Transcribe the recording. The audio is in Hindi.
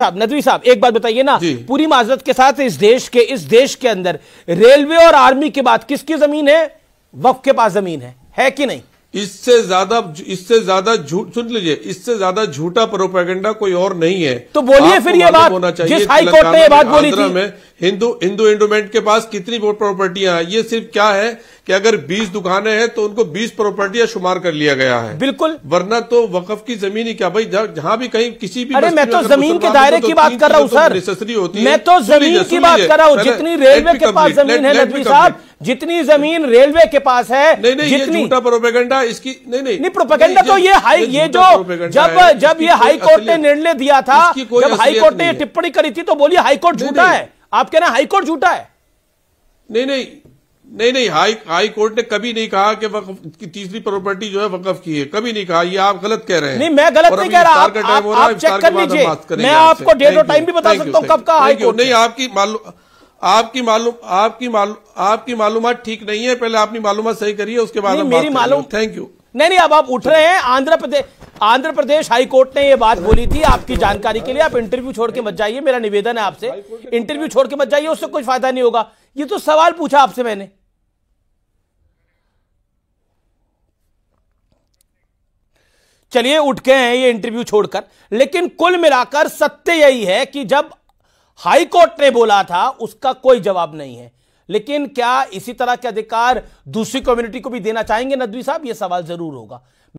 साहब, नदवी साहब, एक बात बताइए ना, पूरी माजरत के साथ इस देश के अंदर रेलवे और आर्मी के बाद किसकी जमीन है? वक्फ के पास जमीन है कि नहीं? इससे ज्यादा झूठ, सुन लीजिए, इससे ज्यादा झूठा प्रोपेगेंडा कोई और नहीं है। तो बोलिए फिर ये बात होना चाहिए। जिस हाई कोर्ट ने ये बात बोली थी में हिंदू एंडोमेंट के पास कितनी प्रॉपर्टियां हैं, ये सिर्फ क्या है कि अगर 20 दुकानें हैं तो उनको 20 प्रॉपर्टियां शुमार कर लिया गया है। बिल्कुल, वरना तो वक्फ की जमीन ही क्या भाई, जहां भी कहीं किसी भी, अरे मैं तो जमीन के दायरे की बात कर रहा हूं सर, नेसेसरी होती है। मैं तो जमीन की बात कर रहा हूं, जितनी रेलवे के पास जमीन है नदवी साहब, जितनी जमीन रेलवे के पास है, नहीं ये झूठा प्रोपेगेंडा इसकी नहीं प्रोपेगेंडा तो ये जो जब ये हाई कोर्ट ने निर्णय दिया था, जब हाई कोर्ट ने टिप्पणी करी थी तो बोलिए हाई कोर्ट झूठा है। आप कह रहे हैं हाई कोर्ट झूठा है? नहीं, हाई कोर्ट ने कभी नहीं कहा कि वक्फ की तीसरी प्रॉपर्टी जो है वक्फ की है, कभी नहीं कहा। ये आप गलत कह रहे हैं। नहीं, मैं गलत नहीं कह रहा, आप चेक कर लीजिए, मैं आपको डेट और टाइम भी बता सकता हूं कब का हाई कोर्ट। नहीं, आपकी मालूमात ठीक नहीं है, पहले अपनी मालूमात सही करिए, उसके बाद मेरी मालूम। Thank you. नहीं, अब आप उठ रहे हैं। आंध्र प्रदेश हाई कोर्ट ने यह बात बोली थी, आपकी जानकारी के लिए। आप इंटरव्यू छोड़ के मत जाइए, मेरा निवेदन है आपसे, इंटरव्यू छोड़ के मत जाइए, उससे कुछ फायदा नहीं होगा। ये तो सवाल पूछा आपसे मैंने। चलिए, उठ गए हैं ये इंटरव्यू छोड़कर, लेकिन कुल मिलाकर सत्य यही है कि जब हाई कोर्ट ने बोला था उसका कोई जवाब नहीं है। लेकिन क्या इसी तरह के अधिकार दूसरी कम्युनिटी को भी देना चाहेंगे नदवी साहब? यह सवाल जरूर होगा।